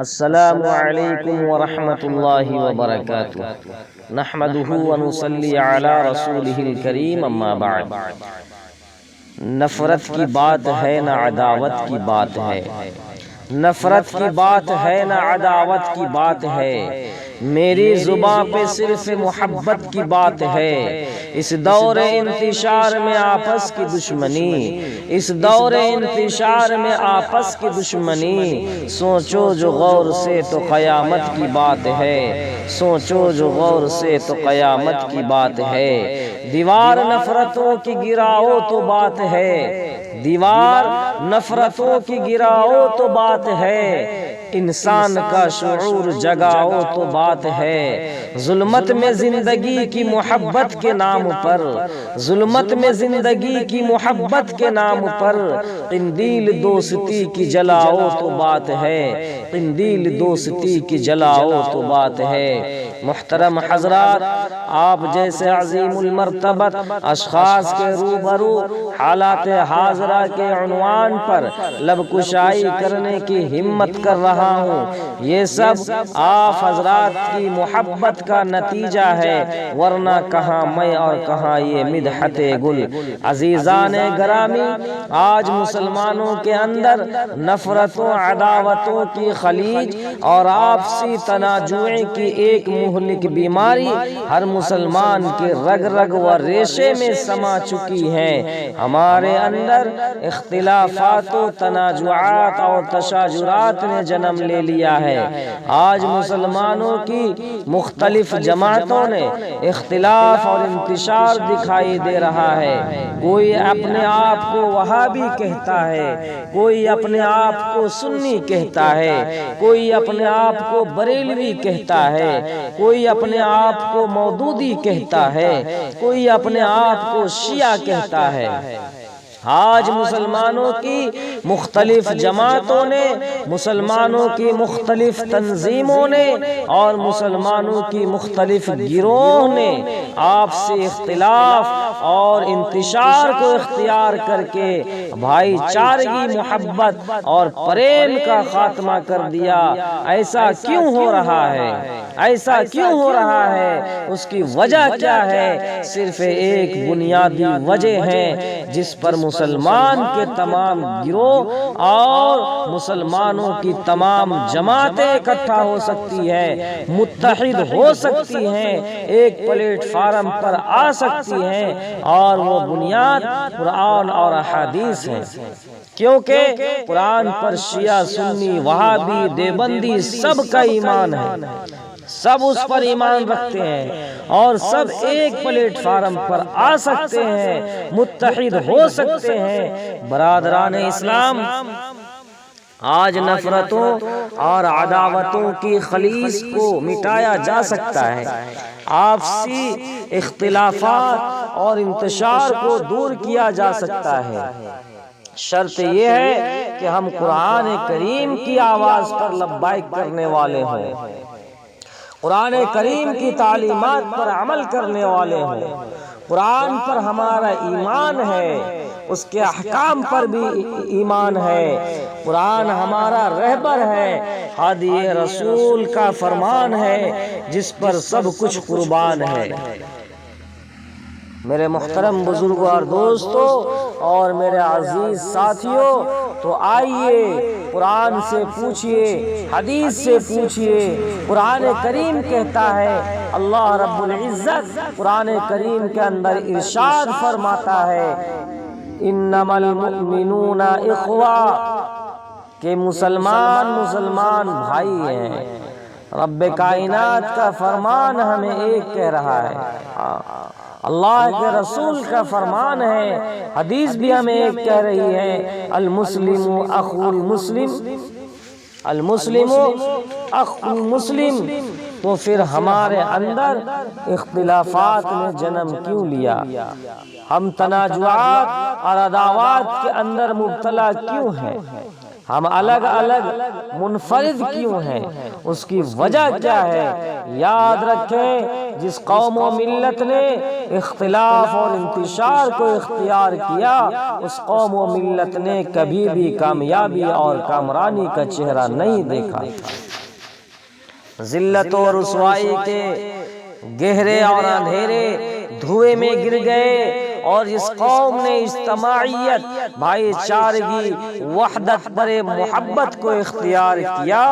السلام علیکم ورحمۃ اللہ وبرکاتہ نحمدہ ونصلی علی رسولہ الکریم اما بعد۔ نفرت کی بات ہے نہ عداوت کی بات ہے، نفرت کی بات ہے نہ عداوت کی بات ہے، میری زباں پہ صرف محبت کی بات ہے۔ اس دور انتشار میں آپس کی دشمنی، اس دور انتشار میں آپس کی دشمنی، سوچو جو غور سے تو قیامت کی بات ہے، سوچو جو غور سے تو قیامت کی بات ہے۔ دیوار نفرتوں کی گراؤ تو بات ہے، دیوار نفرتوں کی گراؤ تو بات ہے، انسان کا شعور جگاؤ تو بات ہے۔ ظلمت میں زندگی کی محبت کے نام پر، ظلمت میں زندگی کی محبت کے نام پر، قندیل دوستی کی جلاؤ تو بات ہے، قندیل دوستی کی جلاؤ تو بات ہے۔ محترم حضرات، آپ جیسے عظیم المرتبت اشخاص کے روبرو حالات حاضرہ کے عنوان پر لب کشائی کرنے کی ہمت کر رہا ہوں، یہ سب آپ حضرات کی محبت کا نتیجہ ہے، ورنہ کہاں میں اور کہاں یہ مدحت گل۔ عزیزان گرامی، آج مسلمانوں کے اندر نفرتوں عداوتوں کی خلیج اور آپسی تنازعیں کی ایک مہلک بیماری ہر مسلمان کے رگ رگ و ریشے میں سما چکی ہے۔ ہمارے اندر اختلافات و تنازعات اور تشاجرات نے جنم لے لیا ہے۔ آج مسلمانوں کی مختلف جماعتوں نے اختلاف اور انتشار دکھائی دے رہا ہے۔ کوئی اپنے آپ کو وہابی کہتا ہے، کوئی اپنے آپ کو سنی کہتا ہے، کوئی اپنے آپ کو بریلوی کہتا ہے، کوئی اپنے آپ کو مودودی کہتا ہے، کوئی اپنے آپ کو شیعہ کہتا ہے۔ آج مسلمانوں کی مختلف جماعتوں نے، مسلمانوں کی مختلف تنظیموں نے اور مسلمانوں کی مختلف گروہوں نے آپسی اختلاف اور انتشار کو اختیار کر کے بھائی چارگی، محبت اور پریم کا خاتمہ کر دیا۔ ایسا کیوں ہو رہا ہے؟ ایسا کیوں ہو رہا ہے؟ اس کی وجہ کیا ہے؟ صرف ایک بنیادی وجہ ہے جس پر مسلمان کے تمام گروہ اور مسلمانوں کی تمام جماعتیں اکٹھا ہو سکتی ہیں، متحد ہو سکتی ہیں، ایک پلیٹ فارم پر آ سکتی ہیں، اور وہ بنیاد قرآن اور احادیث ہیں۔ کیونکہ قرآن پر شیعہ، سنی، وہابی، دیوبندی سب کا ایمان ہے، سب اس پر ایمان رکھتے ہیں اور سب ایک پلیٹ فارم پر آ سکتے ہیں، متحد ہو سکتے ہیں۔ برادران اسلام، آج نفرتوں اور عداوتوں کی خلیج کو مٹایا جا سکتا ہے، آپسی اختلافات اور انتشار کو دور کیا جا سکتا ہے۔ شرط یہ ہے کہ ہم قرآن کریم کی آواز پر لبیک کرنے والے ہوں، قرآن کریم کی تعلیمات پر عمل کرنے والے ہوں۔ قرآن پر ہمارا ایمان ہے، اس کے احکام پر بھی ایمان ہے۔ قرآن ہمارا رہبر ہے، ہادی رسول کا فرمان ہے جس پر سب کچھ قربان ہے۔ میرے محترم بزرگوں اور دوستوں اور میرے عزیز ساتھیوں، تو آئیے قرآن سے پوچھئے، حدیث سے پوچھئے۔ قرآن کریم کہتا ہے، اللہ رب العزت قرآن کریم کے اندر ارشاد فرماتا ہے، انما المؤمنون اخوہ، کہ مسلمان بھائی ہیں۔ رب کائنات کا فرمان ہمیں ایک کہہ رہا ہے، اللہ کے رسول کا فرمان ہے، حدیث بھی ہمیں ایک کہہ رہی ہے، المسلم اخو المسلم، المسلم اخو المسلم۔ تو پھر ہمارے اندر اختلافات نے جنم کیوں لیا؟ ہم تنازعات اور عداوات کے اندر مبتلا کیوں ہیں؟ ہم الگ الگ منفرد کیوں ہیں؟ اس کی وجہ کیا ہے؟ یاد رکھیں، جس قوم و ملت نے اختلاف اور انتشار کو اختیار کیا، اس قوم و ملت نے کبھی بھی کامیابی اور کامرانی کا چہرہ نہیں دیکھا۔ ذلت و رسوائی کے گہرے اور اندھیرے دھوئے میں گر گئے، اور جس قوم نے اجتماعیت، بھائی چارگی، وحدت پر محبت کو اختیار کیا،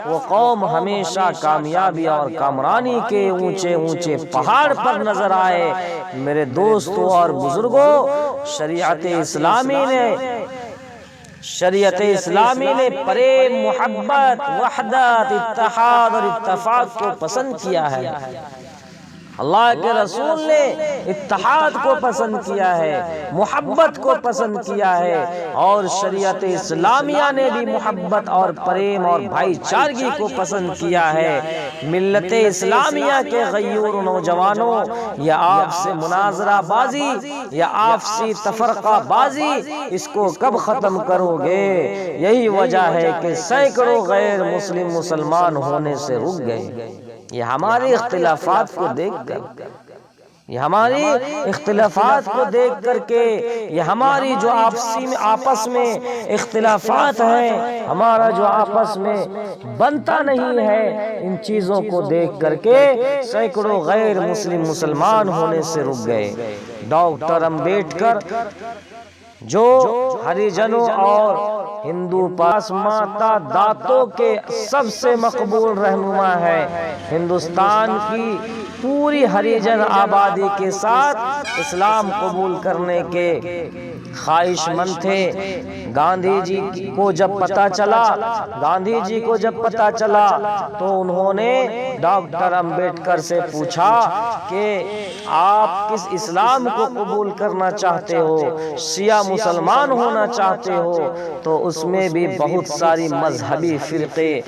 وہ قوم ہمیشہ کامیابی اور کامرانی کے اونچے اونچے پہاڑ پر نظر آئے۔ میرے دوستوں اور بزرگوں، شریعت اسلامی نے پریم، محبت، وحدت، اتحاد اور اتفاق کو پسند کیا ہے۔ اللہ کے رسول نے اتحاد کو پسند کیا ہے، محبت کو پسند کیا ہے، اور شریعت اسلامیہ نے بھی محبت اور پریم اور بھائی چارگی کو پسند کیا ہے۔ ملت اسلامیہ کے غیور نوجوانوں، یا آپسی مناظرہ بازی یا آپسی تفرقہ بازی، اس کو کب ختم کرو گے؟ یہی وجہ ہے کہ سینکڑوں غیر مسلم مسلمان ہونے سے رک گئے۔ یہ ہمارے اختلافات کو دیکھ کر، یہ ہماری اختلافات کو دیکھ کر کے، یہ ہماری جو آپس میں اختلافات ہیں، ہمارا جو آپس میں بنتا نہیں ہے، ان چیزوں کو دیکھ کر کے سینکڑوں غیر مسلم مسلمان ہونے سے رک گئے۔ ڈاکٹر امبیڈکر جو ہریجنوں اور ہندو پاسماتا داتوں کے سب سے مقبول رہنما ہے، ہندوستان کی پوری ہریجن آبادی کے ساتھ اسلام قبول کرنے کے خواہش مند تھے۔ گاندھی جی کو جب پتہ چلا تو انہوں نے ڈاکٹر امبیڈکر سے پوچھا کہ آپ کس اسلام کو قبول کرنا چاہتے ہو، شیعہ مسلمان ہونا چاہتے ہو؟ تو اس میں بھی بہت ساری مذہبی فرقے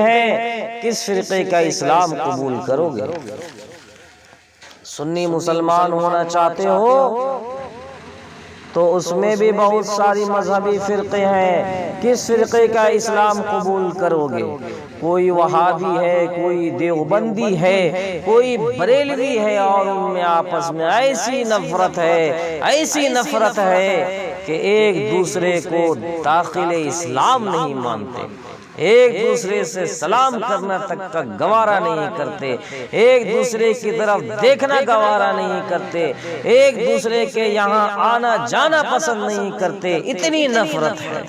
ہیں، کس فرقے کا اسلام قبول کرو گے؟ سنی مسلمان ہونا چاہتے ہو تو اس میں بھی بہت ساری مذہبی فرقے ہیں، کس فرقے کا اسلام قبول کرو گے؟ کوئی وہابی ہے، کوئی دیوبندی ہے، کوئی بریلوی ہے، اور ان میں آپس میں ایسی نفرت ہے کہ ایک دوسرے کو داخل اسلام نہیں مانتے، ایک دوسرے سے سلام کرنا تک کا گوارا نہیں کرتے، ایک دوسرے کی طرف دیکھنا گوارا نہیں کرتے، ایک دوسرے کے یہاں آنا جانا پسند نہیں کرتے، اتنی نفرت ہے۔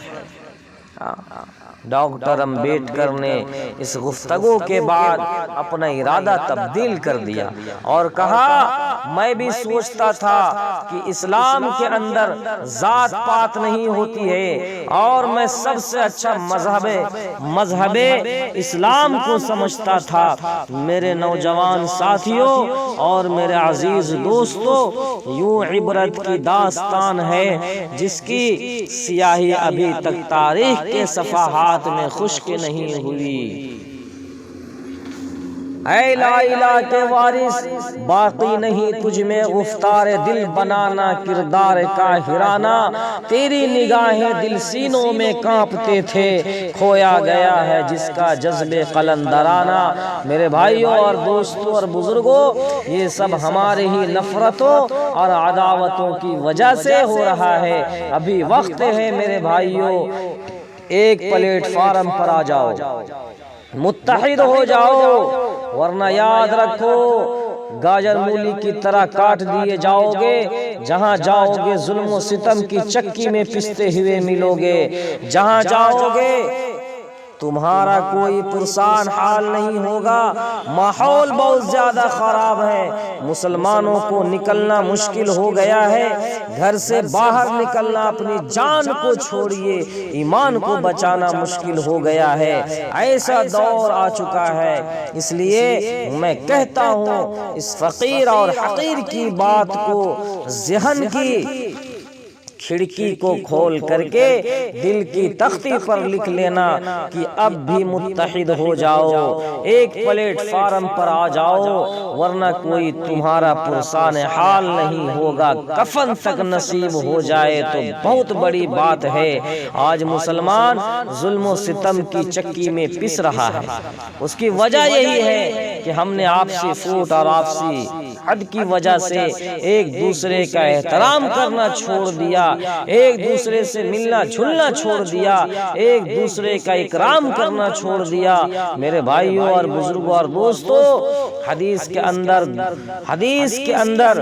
ڈاکٹر امبیڈکر نے اس گفتگو کے بعد اپنا ارادہ تبدیل کر دیا اور کہا، میں بھی سوچتا تھا کہ اسلام کے اندر ذات پات نہیں ہوتی ہے، اور میں سب سے اچھا مذہب اسلام کو سمجھتا تھا۔ میرے نوجوان ساتھیوں اور میرے عزیز دوستوں، یوں عبرت کی داستان ہے جس کی سیاہی ابھی تک تاریخ کے صفحات میں خشک نہیں ہوئی۔ اے لا الہ کے وارث، باقی نہیں تجھ میں گفتار دل بنانا، کردار کا ہرانا، تیری نگاہیں دل سینوں میں کانپتے تھے، کھویا گیا ہے جس کا جذب قلندرانہ۔ میرے بھائیوں اور دوستوں اور بزرگوں، یہ سب ہمارے ہی نفرتوں اور عداوتوں کی وجہ سے ہو رہا ہے۔ ابھی وقت ہے میرے بھائیوں، ایک پلیٹ فارم پر آ جاؤ، متحد ہو جاؤ، ورنہ یاد رکھو گاجر مولی کی طرح کاٹ دیے جاؤ گے۔ جہاں جاؤ گے ظلم و ستم کی چکی میں پستے ہوئے ملو گے۔ جہاں جاؤ گے تمہارا کوئی پرسان حال نہیں ہوگا۔ ماحول بہت زیادہ خراب ہے، مسلمانوں کو نکلنا مشکل ہو گیا ہے، گھر سے باہر نکلنا اپنی جان کو چھوڑیے ایمان کو بچانا مشکل ہو گیا ہے۔ ایسا دور آ چکا ہے، اس لیے میں کہتا ہوں اس فقیر اور حقیر کی بات کو ذہن کی کھڑکی کو کھول کر کے دل کی تختی پر لکھ لینا کہ اب بھی متحد ہو جاؤ، ایک پلیٹ فارم پر آ جاؤ، ورنہ کوئی تمہارا پرسان حال نہیں ہوگا۔ کفن تک نصیب ہو جائے تو بہت بڑی بات ہے۔ آج مسلمان ظلم و ستم کی چکی میں پس رہا ہے، اس کی وجہ یہی ہے کہ ہم نے آپسی فوٹ اور آپسی حد کی وجہ سے ایک دوسرے کا احترام کرنا چھوڑ دیا، ایک دوسرے سے ملنا جھلنا چھوڑ دیا، ایک دوسرے کا اکرام کرنا چھوڑ دیا۔ میرے بھائیوں اور بزرگوں اور دوستوں، حدیث کے اندر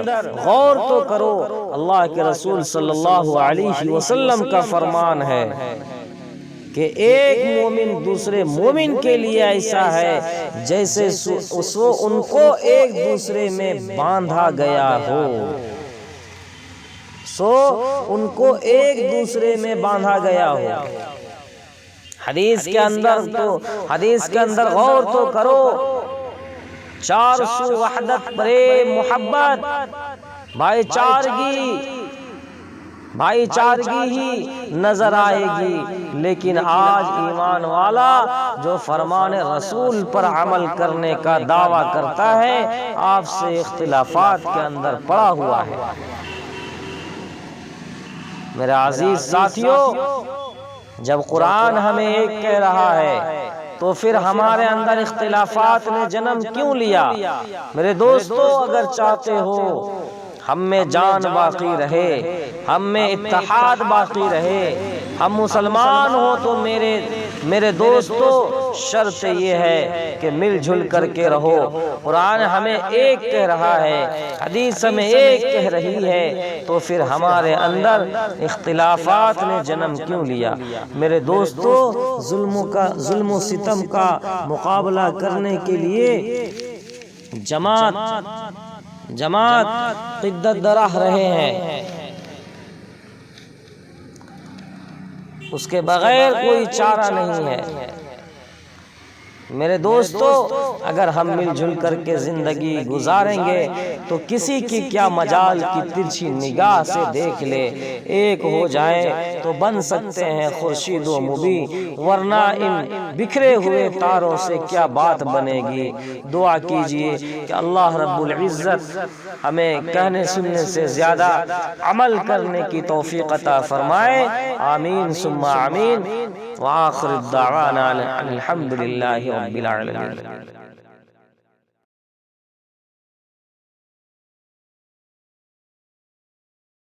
غور تو کرو، اللہ کے رسول صلی اللہ علیہ وسلم کا فرمان ہے کہ ایک مومن دوسرے مومن کے لیے ایسا ہے جیسے ان کو ایک دوسرے میں باندھا گیا ہو، ان کو ایک دوسرے میں باندھا گیا ہو۔ حدیث کے اندر غور تو کرو، چار سو وحدت پریم محبت، بھائی چارگی ہی نظر آئے گی، لیکن آج ایمان والا جو فرمان رسول پر عمل کرنے کا دعویٰ کرتا ہے، آپ سے اختلافات کے اندر پڑا ہوا ہے۔ میرے عزیز ساتھیوں، جب قرآن ہمیں ایک کہہ رہا ہے تو پھر ہمارے اندر اختلافات نے جنم کیوں لیا؟ میرے دوستو، اگر چاہتے ہو ہم میں جان باقی رہے، ہم میں اتحاد باقی رہے، ہم مسلمان ہو، تو میرے دوستو شرط یہ ہے کہ مل جل کر کے رہو۔ قرآن ہمیں ایک کہہ رہا ہے، حدیث ہمیں ایک کہہ رہی ہے، تو پھر ہمارے اندر اختلافات نے جنم کیوں لیا؟ میرے دوستو، ظلم و ستم کا مقابلہ کرنے کے لیے جماعت قدت درہ رہے ہیں، اس کے بغیر کوئی چارہ نہیں ہے۔ میرے دوستو، اگر ہم مل جل کر کے زندگی گزاریں گے تو کسی کی کیا مجال کی ترچھی نگاہ سے دیکھ لے، ایک ہو جائیں تو بن سکتے ہیں خورشید و مبیں، ورنہ ان بکھرے ہوئے تاروں سے کیا بات بنے گی۔ دعا کیجئے کہ اللہ رب العزت ہمیں کہنے سننے سے زیادہ عمل کرنے کی توفیق عطا فرمائے، آمین ثم آمین، وآخر الدعوانا الحمدللہ رب العالمین۔